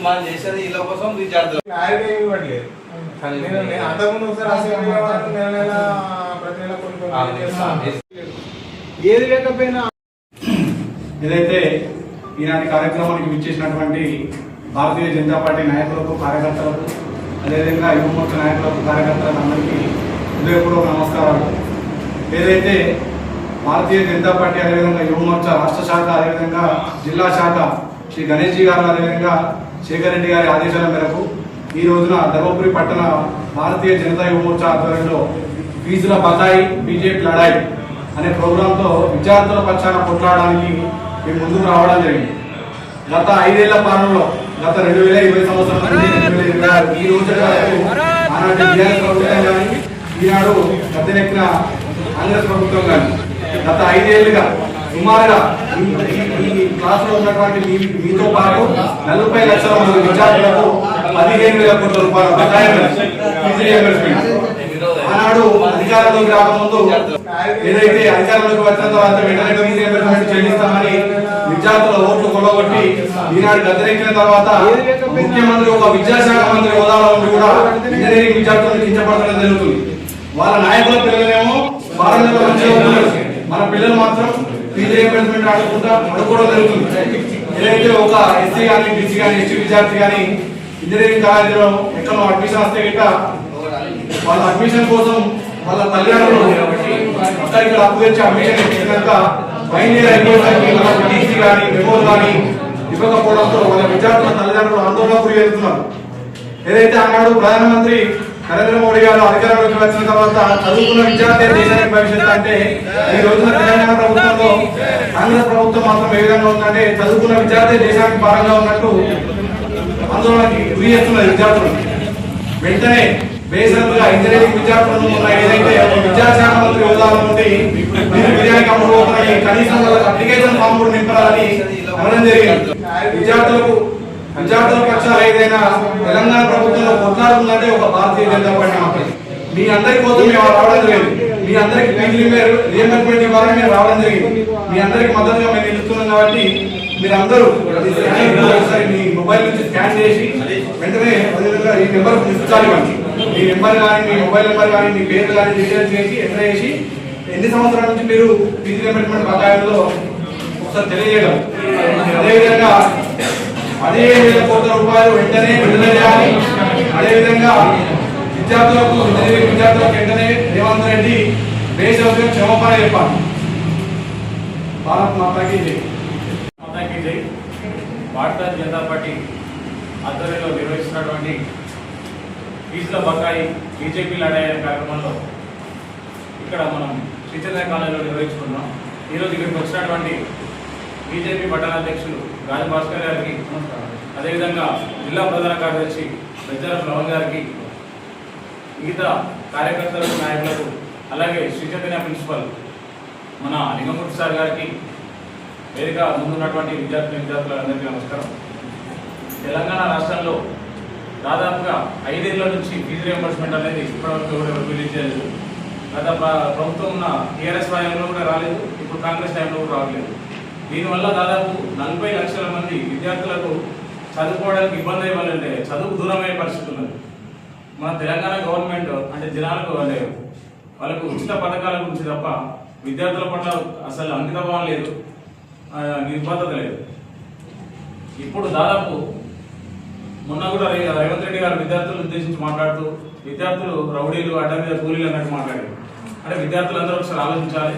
మనం చేసేది వీళ్ళ కోసం విద్యార్థులు ఏది లేకపోయినా ఏదైతే ఈనాటి కార్యక్రమానికి విచ్చేసినటువంటి భారతీయ జనతా పార్టీ నాయకులకు కార్యకర్తలకు అదేవిధంగా యువమోర్చా నాయకులకు కార్యకర్తలకు అందరికీ హృదయపూర్వక నమస్కారాలు. ఏదైతే భారతీయ జనతా పార్టీ అదేవిధంగా యువమోర్చా రాష్ట్ర శాఖ అదేవిధంగా జిల్లా శాఖ శ్రీ గణేష్ జీ గారు అదేవిధంగా శేఖర్ రెడ్డి గారి ఆదేశాల మేరకు ఈ రోజున ధర్మపురి పట్టణ భారతీయ జనతా యువమోర్చా ఆధ్వర్యంలో ఫీజుల బకాయి బీజేపీ లడాయి అనే ప్రోగ్రాంతో విద్యార్థుల పక్షాన కొట్లాడడానికి మేము ముందుకు రావడం జరిగింది. గత 5 ఏళ్ల పాలనలో గత 2020 సంవత్సరం నుండి 2026 ఈ రోజు వరకు ఆనాటి బీఆర్ఎస్ ప్రభుత్వం కానీ ఈనాడు గద్దెనెక్కిన కాంగ్రెస్ ప్రభుత్వం కానీ గత 5 ఏళ్లుగా సుమారుగా ఈ క్లాసులో ఉన్నటువంటి మీతో పాటు 40 లక్షల మంది విద్యార్థులకు 15,000 కోట్ల రూపాయల బకాయిలు ఆనాడు అధికారంలోకి రాకముందు ఏదైతే అధికారంలోకి వచ్చిన తర్వాత వెంటనే ఫీజు రీయింబర్స్మెంట్ చెల్లిస్తామని విద్యార్థుల ఓట్లు కొల్లగొట్టి ఈనాడు గద్దెనెక్కిన తర్వాత ముఖ్యమంత్రి ఒక విద్యాశాఖ మంత్రి హోదాలో ఉండి కూడా ఇంజనీరింగ్ విద్యార్థులను కించపడడం జరుగుతుంది. వాళ్ళ నాయకుల పిల్లలేమో భారతదేశంలో మంచిగా ఉంటున్నారు, మన పిల్లలు మాత్రం ఫీజు రీయింబర్స్మెంట్ అడుకోవడం జరుగుతుంది. ఏదైతే ఒక ఎస్సీ కానీ బీసీ కానీ ఎస్టీ విద్యార్థి కానీ ఇంజనీరింగ్ కాలేజీలో ఎక్కడో అడ్మిషన్ వస్తే గిట్ట వాళ్ళ అడ్మిషన్ కోసం వాళ్ళ తల్లిదండ్రులు ఇక్కడ అప్పు తెచ్చి అడ్మిషన్ ఇచ్చినాక ఫైనల్ అయిపోయి కానీ మెమోలు కానీ ఇవ్వకపోవడంతో వాళ్ళ విద్యార్థుల తల్లిదండ్రులు ఆందోళనకు గురవుతున్నారు. ఏదైతే ఆనాడు ప్రధానమంత్రి నరేంద్ర మోడీ గారు అధికారంలోకి వచ్చిన తర్వాత చదువుకున్న విద్యార్థి దేశానికి భవిష్యత్తు అంటే ఈ రోజున తెలంగాణ ప్రభుత్వంలో కాంగ్రెస్ ప్రభుత్వం మాత్రం ఏ విధంగా ఉందంటే చదువుకున్న విద్యార్థి దేశానికి భారంగా ఉన్నట్టు ఆందోళనకి గురి చేస్తున్నారు విద్యార్థులు. వెంటనే బేసరతుగా ఇంజనీరింగ్ విద్యార్థులను ఏదైతే విద్యాశాఖ మంత్రి హోదాలో నుండి బిర్యానీ అమ్ముకోతున్నాయి కనీసం వాళ్ళకి అప్లికేషన్ ఫామ్ కూడా నింపాలని అనడం జరిగింది. విద్యార్థుల పక్షాలు ఏదైనా తెలంగాణ ప్రభుత్వంలో కొట్లాడుతుందంటే ఒక భారతీయ జనతా పార్టీ మాత్రం. మీ అందరి కోసం మేము రావడం జరిగింది, మీ అందరికి ఫీజు రీయింబర్స్మెంట్ ఇవ్వాలని మేము రావడం జరిగింది. మీ అందరికి మద్దతుగా మేము నిలుస్తున్నాం కాబట్టి మీరందరూ ఒకసారి మీ మొబైల్ నుంచి స్కాన్ చేసి వెంటనే అదేవిధంగా ఈ నెంబర్ ఇచ్చాలి. మీ నెంబర్ కానీ మీ మొబైల్ నెంబర్ కానీ మీ పేరు కానీ డీటెయిల్స్ చేసి ఎంటర్ చేసి ఎన్ని సంవత్సరాల నుంచి మీరు ఫీజు రీయింబర్స్మెంట్ బకాయిల్లో ఒకసారి తెలియజేయడం. అదేవిధంగా 15,000 కోట్ల రూపాయలు వెంటనే విడుదల చేయాలి. అదేవిధంగా విద్యార్థులకు ఇంజనీరింగ్ విద్యార్థులకు వెంటనే రేవంత్ రెడ్డి దేశవ్యాప్తంగా క్షమాపణ చెప్పాలి. భారత్ మాతాకి జై. భారతీయ జనతా పార్టీ ఆధ్వర్యంలో నిర్వహిస్తున్నటువంటి ఫీజుల బకాయి బీజేపీ లడాయి కార్యక్రమంలో ఇక్కడ మనం శ్రీచంద్ర కాలేజీలో నిర్వహించుకున్నాం. ఈరోజు ఇక్కడికి వచ్చినటువంటి బీజేపీ పట్టణ అధ్యక్షులు రాజ భాస్కర్ గారికి, అదేవిధంగా జిల్లా ప్రధాన కార్యదర్శి బెజ్జార ఫ్లవర్ గారికి, మిగతా కార్యకర్తలకు నాయకులకు, అలాగే శ్రీచైతన్య ప్రిన్సిపల్ మన లింగమూర్తి సార్ గారికి, వేదిక ముందున్నటువంటి విద్యార్థులందరికీ నమస్కారం. తెలంగాణ రాష్ట్రంలో దాదాపుగా 5 ఏళ్ల నుంచి ఫీజు రీయింబర్స్మెంట్ అనేది ఇప్పటివరకు ఎవరు రిలీజ్ చేయలేదు. గత ప్రభుత్వం ఉన్న టీఆర్ఎస్ టైంలో కూడా రాలేదు, ఇప్పుడు కాంగ్రెస్ టైంలో కూడా రావట్లేదు. దీనివల్ల దాదాపు 40 లక్షల మంది విద్యార్థులకు చదువుకోవడానికి ఇబ్బంది అయ్యాలంటే చదువు దూరమయ్యే పరిస్థితి ఉన్నది. మన తెలంగాణ గవర్నమెంట్ అంటే జనాలకు అంటే వాళ్ళకు ఉచిత పథకాల గురించి తప్ప విద్యార్థుల పట్ల అసలు అంకితభావం లేదు, నిర్బద్ధత లేదు. ఇప్పుడు దాదాపు మొన్న కూడా రేవంత్ రెడ్డి గారు విద్యార్థులను ఉద్దేశించి మాట్లాడుతూ విద్యార్థులు రౌడీలు అడ్డ మీద కూలీలు అన్నట్టు మాట్లాడారు. అంటే విద్యార్థులందరూ ఒకసారి ఆలోచించాలి,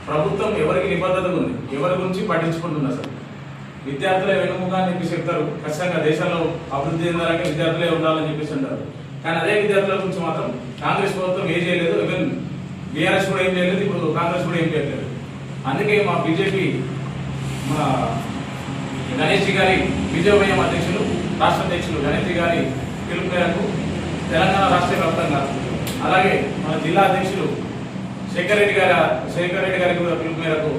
ప్రభుత్వం ఎవరికి నిబద్ధత ఉంది, ఎవరి గురించి పట్టించుకుంటుంది. అసలు విద్యార్థులే వెనుముఖాన్ని చెప్పేసి చెప్తారు, ఖచ్చితంగా దేశంలో అభివృద్ధి చెందాలంటే విద్యార్థులే ఉండాలని చెప్పేసి అంటారు. కానీ అదే విద్యార్థుల గురించి మాత్రం కాంగ్రెస్ ప్రభుత్వం ఏం చేయలేదు, ఈవెన్ బీఆర్ఎస్ కూడా ఏం చేయలేదు, ఇప్పుడు కాంగ్రెస్ కూడా ఏం చేయలేదు. అందుకే మా బీజేపీ మా గణేష్ జీ గారి విజయవయం అధ్యక్షులు రాష్ట్ర అధ్యక్షులు గణేష్ జీ గారి పిలుపు మేరకు తెలంగాణ రాష్ట్ర వ్యాప్తంగా, అలాగే మన జిల్లా అధ్యక్షులు శేఖర్ రెడ్డి గారి కూడా పిలుపు మేరకు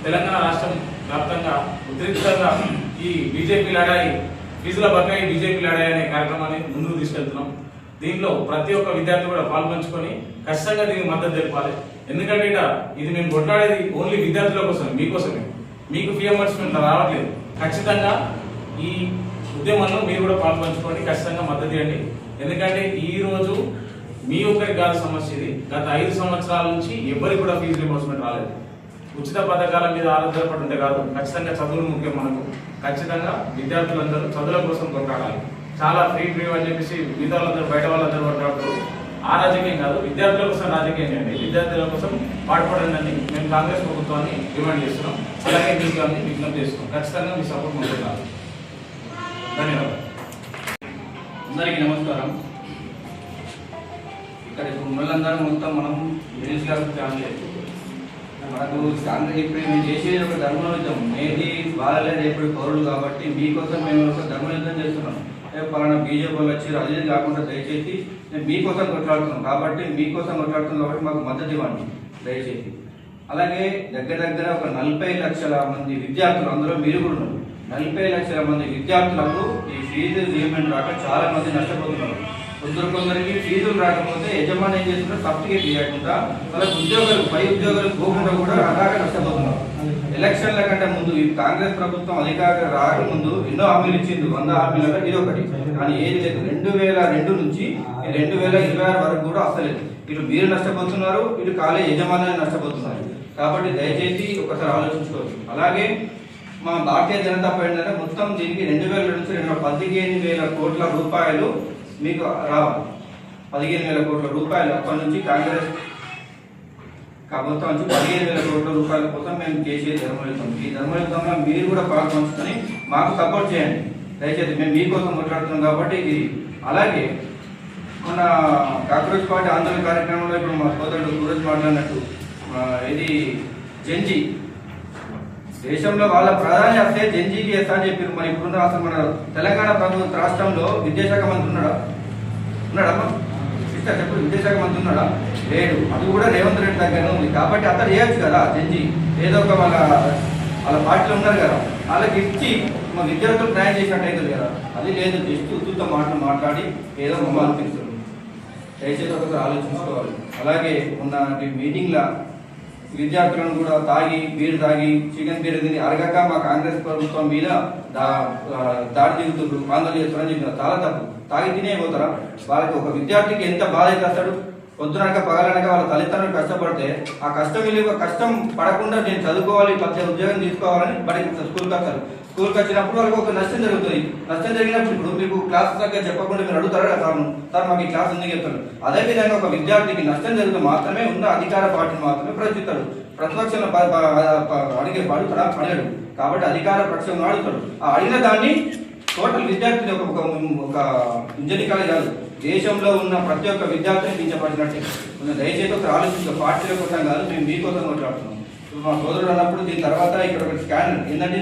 తెలంగాణ రాష్ట్రం వ్యాప్తంగా ఉద్రిక్తంగా ఈ బీజేపీ లడాయి ఫీజుల బకాయి బీజేపీ లడాయి అనే కార్యక్రమాన్ని ముందుకు తీసుకెళ్తున్నాం. దీంట్లో ప్రతి ఒక్క విద్యార్థి కూడా పాల్పంచుకొని ఖచ్చితంగా దీనికి మద్దతు తెలపాలి. ఎందుకంటే ఇది మేము కొట్లాడేది ఓన్లీ విద్యార్థుల కోసమే, మీకోసమే. మీకు ఫియర్స్ మేము రావట్లేదు. ఖచ్చితంగా ఈ ఉద్యమంలో మీరు కూడా పాల్పంచుకొని ఖచ్చితంగా మద్దతు ఇవ్వండి. ఎందుకంటే ఈ రోజు మీ ఒక్కరికి కాదు సమస్య ఇది. గత 5 సంవత్సరాల నుంచి ఎవరికి కూడా ఫీజు రియంబర్స్మెంట్ రాలేదు. ఉచిత పథకాల మీద ఆధారపడి ఉంటే కాదు, ఖచ్చితంగా చదువులు ముఖ్యం మనకు. ఖచ్చితంగా విద్యార్థులందరూ చదువుల కోసం కొట్లాడాలి. చాలా ఫ్రీ అని చెప్పేసి మిగతా వాళ్ళందరూ బయట వాళ్ళందరూ కొట్లాడుతారు. ఆ రాజకీయం కాదు, విద్యార్థుల కోసం రాజకీయం చేయండి, విద్యార్థుల కోసం పాటుపడండి. మేము కాంగ్రెస్ ప్రభుత్వాన్ని డిమాండ్ చేస్తున్నాం. అలాగే మీకు అన్ని విజ్ఞప్తి చేస్తున్నాం. ఖచ్చితంగా మీ సపోర్ట్ మనకు కాదు. ధన్యవాదాలు. అందరికీ నమస్కారం. ఇక్కడ ఉన్నోళ్ళందరూ మొత్తం మనం మిడిల్ క్లాస్ ఫ్యామిలీ. మనకు ఇప్పుడు మేము చేసేది ఒక ధర్మయుద్ధం. ఏది బాగాలే రేపు పౌరులు కాబట్టి మీకోసం మేము ఒక ధర్మయుద్ధం చేస్తున్నాం. పలానా బీజేపీ వాళ్ళు వచ్చారు అది కాకుండా దయచేసి నేను మీకోసం కొట్లాడుతున్నాం కాబట్టి మాకు మద్దతు ఇవ్వండి దయచేసి. అలాగే దగ్గర ఒక 40 లక్షల మంది విద్యార్థులు, అందులో మీరు కూడా ఉన్నారు. 40 లక్షల మంది విద్యార్థులకు ఈ ఫీజు రీపేమెంట్ రాక చాలా మంది నష్టపోతున్నారు. కొందరికి ఫీజులు రాకపోతే యజమాని ఏం చేస్తున్నారు, సర్టిఫికేట్ ఇవ్వకుండా వాళ్ళకి పై ఉద్యోగాలు పోకుండా కూడా అలాగే నష్టపోతున్నారు. ఎలక్షన్ల కంటే ముందు ఈ కాంగ్రెస్ ప్రభుత్వం అధికారం రాకముందు ఎన్నో హామీలు ఇచ్చింది. 100 హామీలలో ఇది ఒకటి. కానీ ఏది లేదు. 2002 నుంచి 2026 వరకు కూడా అసలేదు. ఇటు మీరు నష్టపోతున్నారు, ఇటు కాలేజ్ యజమాని నష్టపోతున్నారు. కాబట్టి దయచేసి ఒకసారి ఆలోచించుకోవచ్చు. అలాగే మా భారతీయ జనతా పార్టీ మొత్తం దీనికి 2000 నుంచి 15,000 కోట్ల రూపాయలు మీకు రావాలి. 15,000 కోట్ల రూపాయలు అప్పటి నుంచి కాంగ్రెస్ ప్రభుత్వం నుంచి 15,000 కోట్ల రూపాయల కోసం మేము చేసే ధర్మయుద్ధం. ఈ ధర్మయుద్ధంలో మీరు కూడా పాల్పంచుకొని మాకు సపోర్ట్ చేయండి దయచేసి. మేము మీకోసం మాట్లాడుతున్నాం కాబట్టి ఇది. అలాగే మన కాంగ్రెస్ పార్టీ ఆందోళన కార్యక్రమంలో ఇప్పుడు మా సోదరుడు సూరజ్ మాట్లాడినట్టు ఇది జెన్జీ దేశంలో వాళ్ళ ప్రధాని వస్తే జెన్జీకి వేస్తా అని చెప్పారు. మరి ఇప్పుడున్న అసలు మన తెలంగాణ ప్రభుత్వ రాష్ట్రంలో విద్యాశాఖ మంత్రి ఉన్నాడమ్మా సిస్టర్ చెప్పు, విద్యాశాఖ మంత్రి ఉన్నాడా? లేడు. అది కూడా రేవంత్ రెడ్డి దగ్గర ఉంది. కాబట్టి అతను చేయొచ్చు కదా జెన్జీ. ఏదో ఒక వాళ్ళ పార్టీలో ఉన్నారు కదా, వాళ్ళకి ఇచ్చి మా విద్యార్థులు న్యాయం చేసినట్టు అవుతుంది కదా. అది లేదు, జస్ట్ ఉత్తుతో మాట్లాడి ఏదో మమ్మ అనిపిస్తుంది. దయచేసి ఒకసారి ఆలోచించుకోవాలి. అలాగే ఉన్న మీటింగ్లో విద్యార్థులను కూడా బీరు తాగి చికెన్ బీరు తిని అరగక మా కాంగ్రెస్ ప్రభుత్వం మీద దాడి దిగుతున్నారు, ఆందోళన చేస్తారని చెప్పిన చాలా తప్పు. తాగి తినే పోతారా? వాళ్ళకి ఒక విద్యార్థికి ఎంత బాధ అయితే వస్తాడు. పొద్దునక పగలనక వాళ్ళ తల్లిదండ్రులు కష్టపడితే ఆ కష్టం పడకుండా నేను చదువుకోవాలి, ఉద్యోగం తీసుకోవాలని బడికి స్కూల్కి వస్తారు. స్కూల్కి వచ్చినప్పుడు వాళ్ళకి ఒక నష్టం జరుగుతుంది. నష్టం జరిగినప్పుడు ఇప్పుడు మీకు క్లాస్ దగ్గర చెప్పకుండా మీరు అడుగుతారా కదా, సార్ మాకు ఈ క్లాస్ ఎందుకు చెప్తారు? అదేవిధంగా ఒక విద్యార్థికి నష్టం జరిగితే మాత్రమే ఉన్న అధికార పార్టీని మాత్రమే ప్రశ్నిస్తాడు. ప్రతిపక్షంలో అడగడు. కాబట్టి అధికార పక్షంలో అడుగుతాడు. ఆ అడిగిన దాన్ని టోటల్ విద్యార్థిని ఒక ఇంజనీరింగ్ కాలేజ్ కాదు, దేశంలో ఉన్న ప్రతి ఒక్క విద్యార్థిని కించపడినట్టే. దయచేసి ఒక ఆలోచించే పార్టీల కోసం కాదు, మేము మీకోసం మాట్లాడుతున్నాం. మా సోదరుడు అన్నప్పుడు దీని తర్వాత ఇక్కడ ఒక స్కానర్ ఏంటంటే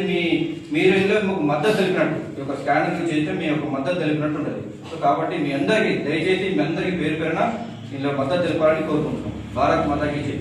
మీరు ఇందులో మద్దతు తెలిపినట్టు ఒక స్కానర్ చేస్తే మీ యొక్క మద్దతు తెలిపినట్టు ఉంటుంది. సో కాబట్టి మీ అందరికీ దయచేసి మీ అందరికీ పేరున ఇందులో మద్దతు తెలపాలని కోరుకుంటున్నాం. భారత్ మాతాకి జై.